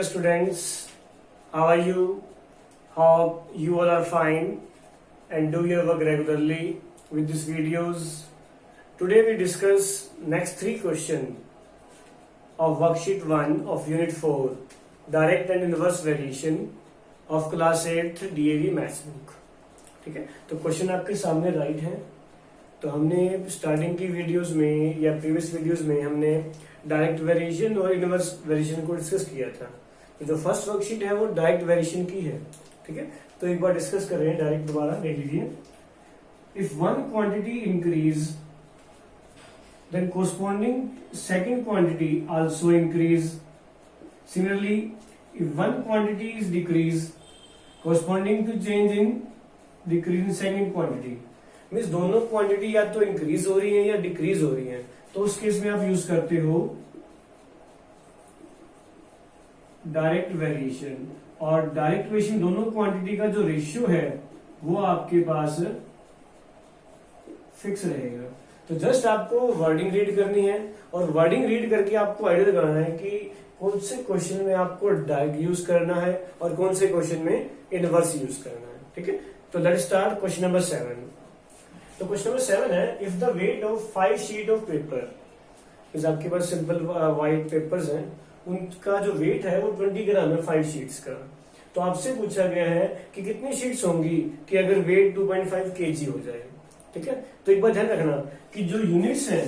dear students, how are you? Hope you all are fine and do your work regularly with these videos. Today we discuss next three questions of worksheet 1 of unit 4, direct and inverse variation of class 8 DAV maths book. ठीक है, तो question आपके सामने right है. तो हमने starting की videos में या प्रीवियस वीडियोस में हमने डायरेक्ट वेरिएशन और इनवर्स वेरिएशन को डिस्कस किया था. जो फर्स्ट वर्कशीट है वो डायरेक्ट वेरिएशन की है. ठीक है, तो एक बार डिस्कस कर रहे हैं डायरेक्ट. दोबारा देख लीजिए. If one quantity increase then corresponding second quantity also increase. Similarly if one quantity is decrease corresponding to change in decrease in second quantity. Means दोनों क्वांटिटी या तो इंक्रीज हो रही है या डिक्रीज हो रही है, तो उस केस में आप यूज करते हो डायरेक्ट वेरिएशन. और डायरेक्ट वेरिएशन दोनों क्वांटिटी का जो रेशियो है वो आपके पास फिक्स रहेगा. तो जस्ट आपको वर्डिंग रीड करनी है और वर्डिंग रीड करके आपको आइडिया लगाना है कि कौन से क्वेश्चन में आपको डायरेक्ट यूज करना है और कौन से क्वेश्चन में इनवर्स यूज करना है. ठीक है, तो लेट्स स्टार्ट क्वेश्चन नंबर 7. तो क्वेश्चन नंबर 7 है, if the weight of 5 sheet of paper, इस आपके पास सिंपल व्हाइट पेपर्स हैं, उनका जो वेट है वो 20 ग्राम है 5 शीट्स का. तो आपसे पूछा गया है कि कितनी शीट्स होंगी कि अगर वेट 2.5 kg हो जाए. ठीक है, तो एक बात ध्यान रखना कि जो यूनिट्स हैं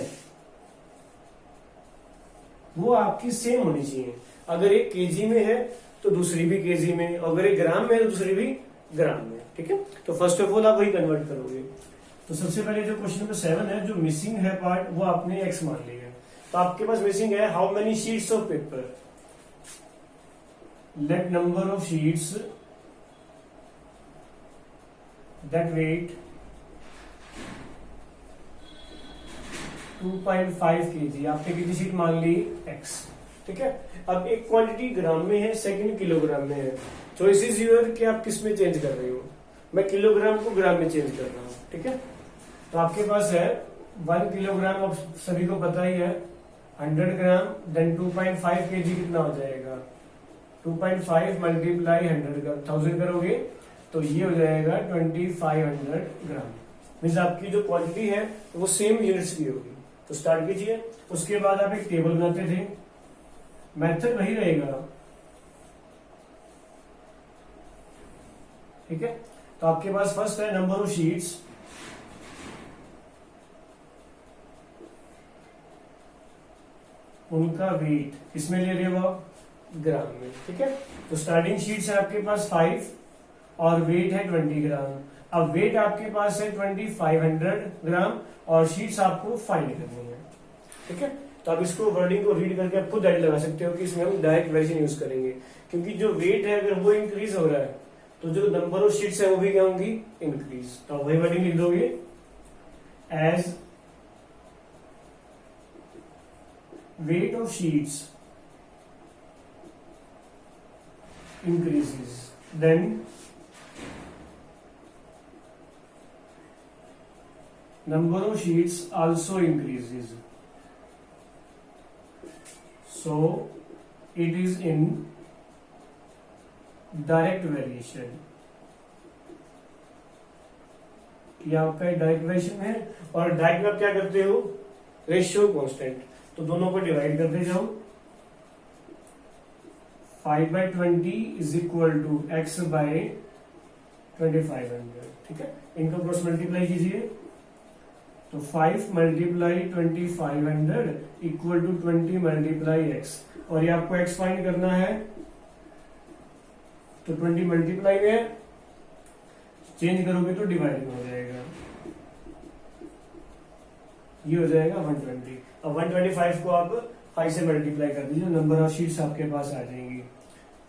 वो आपकी सेम होनी चाहिए. अगर एक केजी में है तो दूसरी भी केजी में, अगर एक ग्राम में है तो दूसरी भी ग्राम में. ठीक है, तो फर्स्ट ऑफ ऑल आप वही कन्वर्ट करोगे. तो सबसे पहले जो क्वेश्चन नंबर 7 है, जो मिसिंग है पार्ट वो आपने x मान लिया. तो आपके पास मिसिंग है how many sheets of paper. Let number of sheets that weight 2.5 kg. आपने कितनी शीट मान ली x. ठीक है, अब एक क्वांटिटी ग्राम में है, सेकंड किलोग्राम में है. चॉइस इज योर कि आप किस में चेंज कर रहे हो. मैं किलोग्राम को ग्राम में चेंज कर रहा हूं. ठीक है, तो आपके पास है 1 किलोग्राम. अब सभी को पता ही है 100 ग्राम देन 2.5 kg कितना हो जाएगा. 2.5 मल्टीप्लाई 1000 करोगे तो ये हो जाएगा 2500 ग्राम. मीन्स आपकी जो क्वांटिटी है वो सेम यूनिट्स की होगी. तो स्टार्ट कीजिए. उसके बाद आप एक टेबल बनाते थे. मेथड वही रहेगा. ठीक है, तो आपके पास फर्स्ट है नंबर ऑफ शीट्स. उनका वेट इसमें ले रहे हो ग्राम में. ठीक है, तो स्टार्टिंग शीट्स है आपके पास 5 और वेट है 20 ग्राम. अब वेट आपके पास है 2500 ग्राम और शीट्स आपको फाइंड करनी है. ठीक है, तो आप इसको वर्डिंग को रीड करके आप खुद आइडिया लगा सकते हो कि इसमें हम डायरेक्ट वेरिएशन यूज करेंगे. क्योंकि जो वेट है अगर वो इंक्रीज हो रहा है तो जो नंबर ऑफ शीट्स है वो भी क्या होंगी, इंक्रीज. तो वही वर्डिंग लिख दोगे as weight of sheets increases then number of sheets also increases. So it is in direct variation. ये आपका डायरेक्ट वेरिएशन है. और डायरेक्ट में आप क्या करते हो, रेशियो कांस्टेंट, तो दोनों को डिवाइड करते जाओ. 5/20 is equal to x by 2500. ठीक है, इनको क्रॉस मल्टीप्लाई कीजिए तो 5 multiply 2500 equal to 20 multiply x. और ये आपको x फाइंड करना है तो 20 मल्टीप्लाई में चेंज करोगे तो डिवाइड में हो जाएगा. ये हो जाएगा 120. अब 125 को आप 5 से मल्टीप्लाई कर दीजिए, नंबर ऑफ शीट्स आपके पास आ जाएंगी.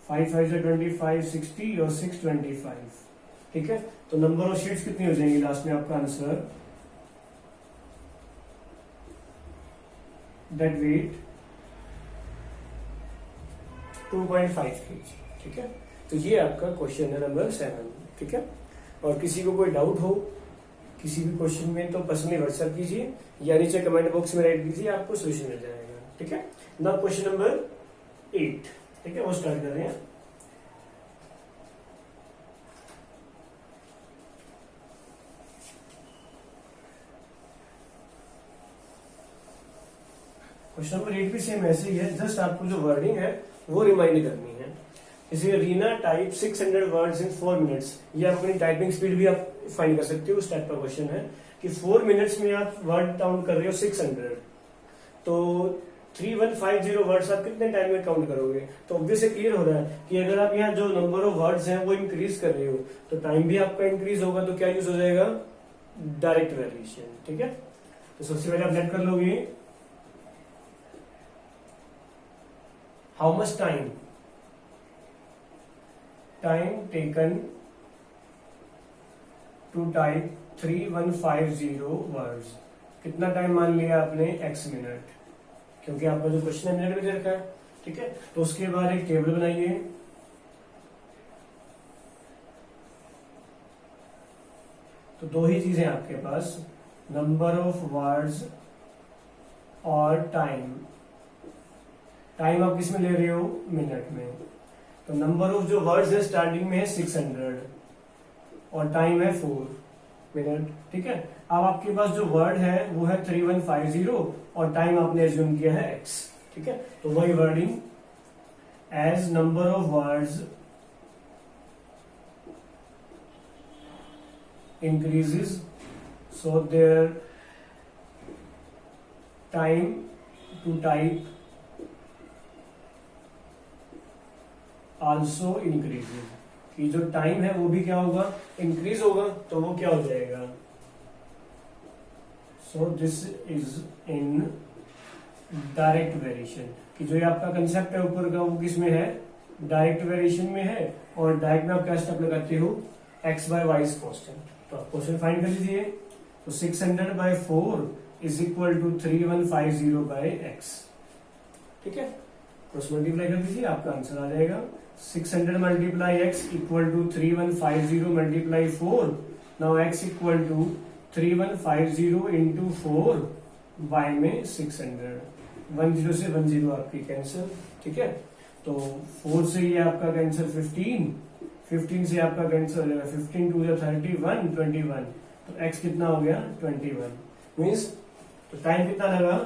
5 5 से 25 60 और 6 25. ठीक है, तो नंबर ऑफ शीट्स कितनी हो जाएंगी लास्ट में आपका आंसर दैट वेट 2.5 kg. ठीक है, तो ये आपका क्वेश्चन है नंबर 7. ठीक है, और किसी को कोई डाउट हो किसी भी क्वेश्चन में तो पर्सनली व्हाट्सएप कीजिए या नीचे कमेंट बॉक्स में राइट कीजिए, आपको सोल्यूशन मिल जाएगा. ठीक है, नाउ क्वेश्चन नंबर 8. ठीक है, वो स्टार्ट कर रहे हैं। क्वेश्चन नंबर 8 भी सेम ऐसे ही है, जस्ट आपको जो वर्डिंग है वो रिमाइंड करनी है। जैसे Reena type 600 words in 4 minutes, ये आप अपनी टाइपिंग स्पीड भी आप फाइंड कर सकते हो। उस टाइप का क्वेश्चन है कि 4 मिनट्स में आप वर्ड काउंट कर रहे हो 600, तो 3150 वर्ड्स आप कितने टाइम में काउंट करोगे? तो ऑब्वियसली क्लियर हो रहा है कि अगर आप यहाँ जो नंबर ऑफ वर्ड्स हैं वो इंक्रीज कर रहे हो तो टाइम भी आपका इंक्रीज होगा, तो क्या यूज हो जाएगा? Direct variation. ठीक है, तो सबसे पहले आप नेट कर लोगे how much time taken to type 3150 words. कितना टाइम मान लिया आपने? x मिनट, क्योंकि आपका जो क्वेश्चन है मिनट में दे रखा है। ठीक है, तो उसके बाद एक टेबल बनाइए। तो दो ही चीजें आपके पास, नंबर ऑफ वर्ड्स और टाइम। टाइम आप किस में ले रहे हो? मिनट में। तो नंबर ऑफ जो वर्ड्स है स्टार्टिंग में है 600 और टाइम है 4 मिनट। ठीक है, अब आपके पास जो वर्ड है वो है 3150 और टाइम आपने एज्यूम किया है x। ठीक है, तो वही wording as number of words increases so their time to type also increases, कि जो टाइम है वो भी क्या होगा? इंक्रीज होगा। तो वो क्या हो जाएगा? So this is in direct variation, कि जो ये आपका कंसेप्ट है ऊपर का वो किस में है? डायरेक्ट वेरिएशन में है। और डायरेक्ट में आप क्या स्टेप लगाते हो? x by y is constant. तो आप क्वेश्चन फाइंड कर लीजिए। तो 600 by 4 is equal to 3150 by x। ठीक है, क्रॉस मल्टीप्लाई कर दीजिए, आपका आंसर आ जाएगा 600 multiply x equal to 3150 multiply 4। Now x equal to 3150 into 4, y में 600, 10 से 10 आपकी कैंसिल। ठीक है, तो 4 से ये आपका कैंसिल 15, 15 से आपका कैंसिल हो जाएगा 15 टू 31, 21। तो x कितना हो गया? 21। मीन्स तो टाइम कितना लगा?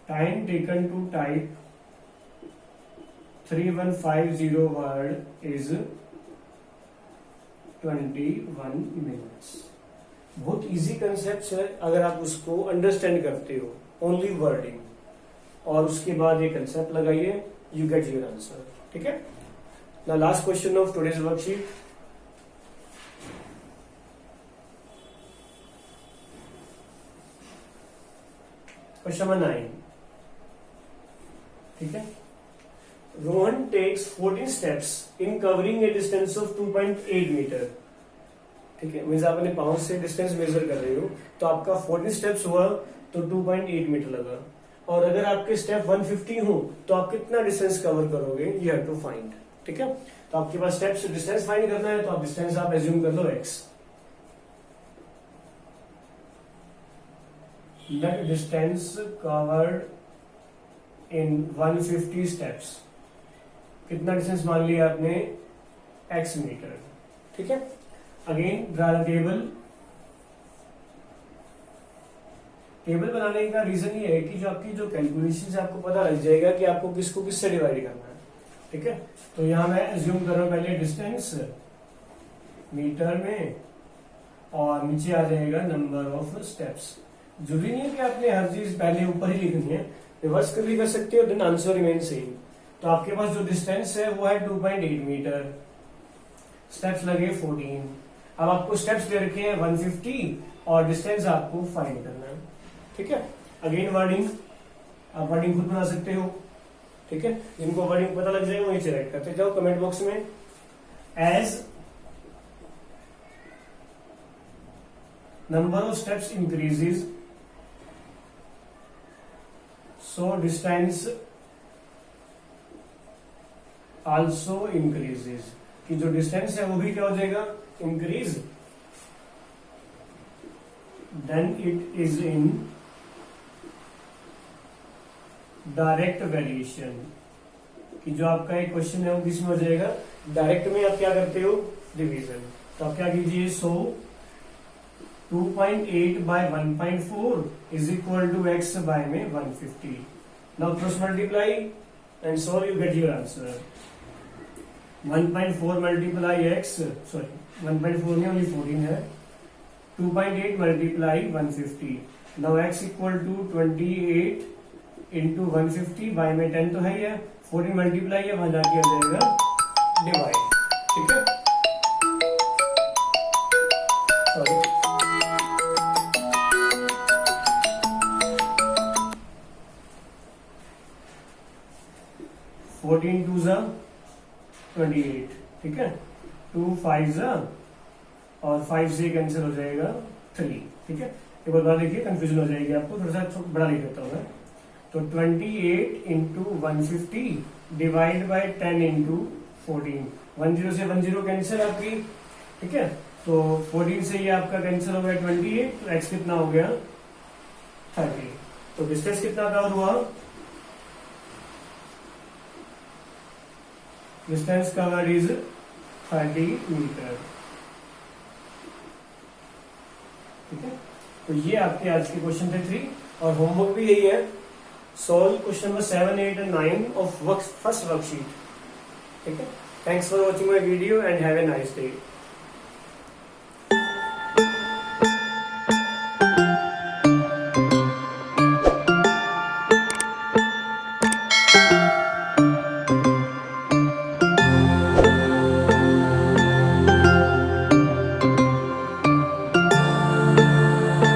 Time taken to type 3150 word is 21 minutes. बहुत इजी कंसेप्ट है अगर आप उसको अंडरस्टैंड करते हो, ओनली वर्डिंग, और उसके बाद ये कंसेप्ट लगाइए, यू गेट योर आंसर। ठीक है, the last question of today's worksheet. Question number 9। ठीक है, Rohan takes 14 steps in covering a distance of 2.8 metre. ठीक है, मीन्स आप अपने पाउंड से डिस्टेंस मेजर कर रहे हो, तो आपका 14 स्टेप्स हुआ तो 2.8 मीटर लगा। और अगर आपके स्टेप 150 हो तो आप कितना डिस्टेंस कवर करोगे? You have to find. ठीक है, तो आपके पास स्टेप्स डिस्टेंस फाइंड करना है, तो आप डिस्टेंस आप एज्यूम कर लो x। Net distance covered in 150 steps, कितना डिस्टेंस मान लिया आपने? x metre. ठीक है, again draw the table. Table बनाने का रीजन ये है कि जो आपकी जो कैलकुलेशन से आपको पता लग जाएगा कि आपको किसको किससे डिवाइड करना है। ठीक है, तो यहां मैं एज्यूम कर रहा हूं पहले डिस्टेंस मीटर में, और नीचे आ जाएगा नंबर ऑफ स्टेप्स। जरूरी नहीं है कि आपने हर चीज पहले ऊपर ही लिखनी है, रिवर्स कर भी कर सकते हो, देन आंसर रिमेन सेम। तो आपके पास जो डिस्टेंस है वो है 2.8 मीटर, स्टेप्स लगे 14। अब आपको स्टेप्स दे रखे हैं 150 और डिस्टेंस आपको फाइंड करना है। ठीक है, अगेन वर्डिंग, आप वर्डिंग खुद बना सकते हो। ठीक है, जिनको वर्डिंग पता लग जाए वो नीचे राइट करते जाओ कमेंट बॉक्स में। As number of steps increases so distance also increases, कि जो डिस्टेंस है वो भी क्या हो जाएगा? Increase. Then it is in direct variation, कि जो आपका एक क्वेश्चन है वो किसमें हो जाएगा, डायरेक्ट में आप क्या करते हो, डिवीजन। तो आप क्या कीजिए, सो 2.8 by 1.4 is equal to x by में 150. Now cross multiply and solve, you get your answer. 1.4 multiply x, sorry 1.4 में only 14 है, 2.8 multiply 150. Now x equal to 28 into 150 by में 10 तो है ही है, 14 multiply है, वहां जाके आ जाएगा डिवाइड, ठीक है। सॉरी 14 2 जा 28, ठीक है, 2 5 जा और 5 से कैंसिल हो जाएगा 3, ठीक है। एक बार देखिए, कंफ्यूजन हो जाएगी आपको, थोड़ा सा बड़ा लिख देता हूँ मैं। तो 28 इंटू 150 डिवाइड बाई 10 इंटू 14, 10 से 10 कैंसिल आपकी, ठीक है। तो 14 से ये आपका कैंसिल हो गया 28, तो x कितना हो गया 30। तो डिस्टेंस कितना कवर हुआ, डिस्टेंस कवर्ड इज 30 मीटर, ठीक है। तो ये आपके आज के क्वेश्चन थे 3, और होमवर्क भी यही है, solve question number 7, 8 and 9 of first worksheet, ठीक है। Thanks for watching my video and have a nice day.